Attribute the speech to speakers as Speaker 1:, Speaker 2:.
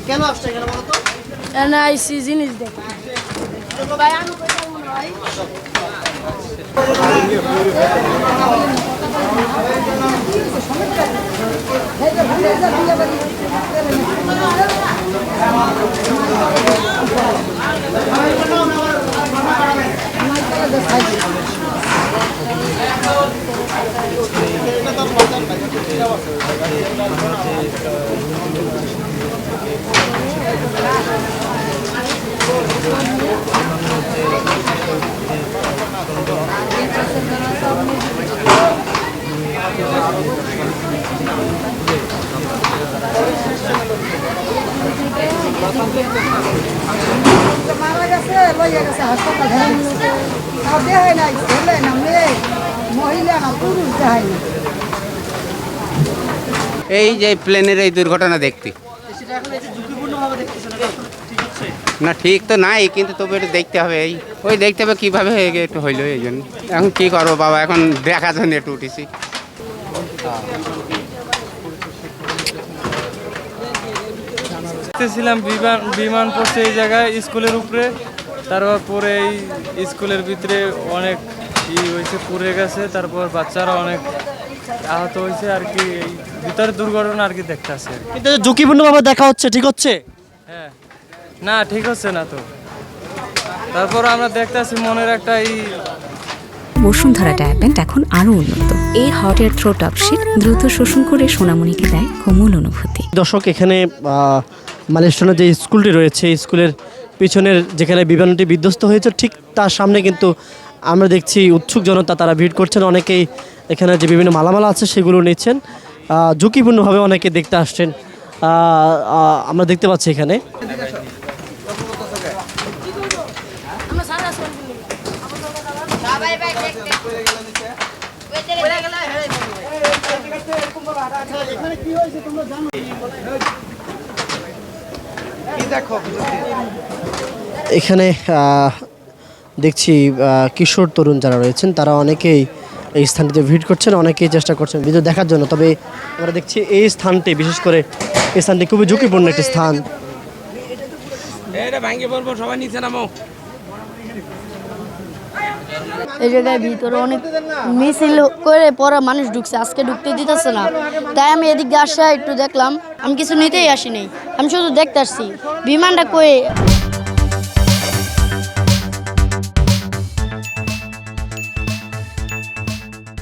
Speaker 1: কেন আসছে এখানে বলো তো?
Speaker 2: এনআইসি জিনিস দেখো ভাই আমি কইতাম না ভাই
Speaker 3: মারা গেছে লইয়া গেছে হাসপাতাল তাও দেখায় নাই ছেলে না মেয়ে মহিলা না পুরুষ দেখায় না
Speaker 4: এই যে প্লেনের এই দুর্ঘটনা দেখতে
Speaker 1: সেটা এখন এই যে ঝুঁকিপূর্ণভাবে দেখতেছেন এটা আসলে ঠিক হচ্ছে?
Speaker 4: না ঠিক তো নাই, কিন্তু তবু একটু দেখতে হবে। ওই দেখতে হবে কীভাবে হয়ে গিয়ে একটু হইলো এই জন্য। এখন কী করবো বাবা, এখন দেখার জন্য একটু উঠেছি।
Speaker 5: ছিলাম বিমান পড়ছে এই জায়গায় স্কুলের উপরে, তারপর পরে এই স্কুলের ভিতরে অনেক হয়েছে, পুড়ে গেছে, তারপর বাচ্চারা অনেক আহত হয়েছে আর কি। এই ভিতরে দুর্ঘটনা আর কি দেখতে আছে।
Speaker 1: কিন্তু ঝুঁকিপূর্ণভাবে দেখা হচ্ছে, ঠিক হচ্ছে?
Speaker 5: হ্যাঁ, না ঠিক হচ্ছে না তো। তারপর আমরা দেখতেছি মনের একটা
Speaker 6: বসুন্ধরা ডায়াপেন্ট এখন আরো উন্নত। এই hot air through top sheet দ্রুত শোষণ করে সোনামণিকে দেয় কোমল অনুভূতি।
Speaker 1: দর্শক, এখানে মাইলস্টোনের যে স্কুলটি রয়েছে, স্কুলের পিছনের যেখানে বিমানটি বিধ্বস্ত হয়েছে ঠিক তার সামনে কিন্তু আমরা দেখছি উৎসুক জনতা, তারা ভিড় করছেন। অনেকেই এখানে যে বিভিন্ন মালামাল আছে সেগুলো নিচ্ছেন, ঝুঁকিপূর্ণভাবে অনেকে দেখতে আসছেন। আমরা দেখতে পাচ্ছি এখানে এখানে দেখছি কিশোর তরুণ যারা রয়েছেন তারা অনেকেই এই স্থানটিতে ভিড় করছেন, অনেকেই চেষ্টা করছেন ভিডিও দেখার জন্য। তবে আমরা দেখছি এই স্থানটি, বিশেষ করে এই স্থানটি খুবই ঝুঁকিপূর্ণ একটি স্থান।
Speaker 2: এই জায়গায় ভিতরে অনেক মিছিল করে পরে মানুষ ঢুকছে, আজকে ঢুকতে দিতেছে না। তাই আমি এদিক দিয়ে আসা একটু দেখলাম, আমি কিছু নিতেই আসি নাই, আমি শুধু দেখতে আসছি বিমানটা কই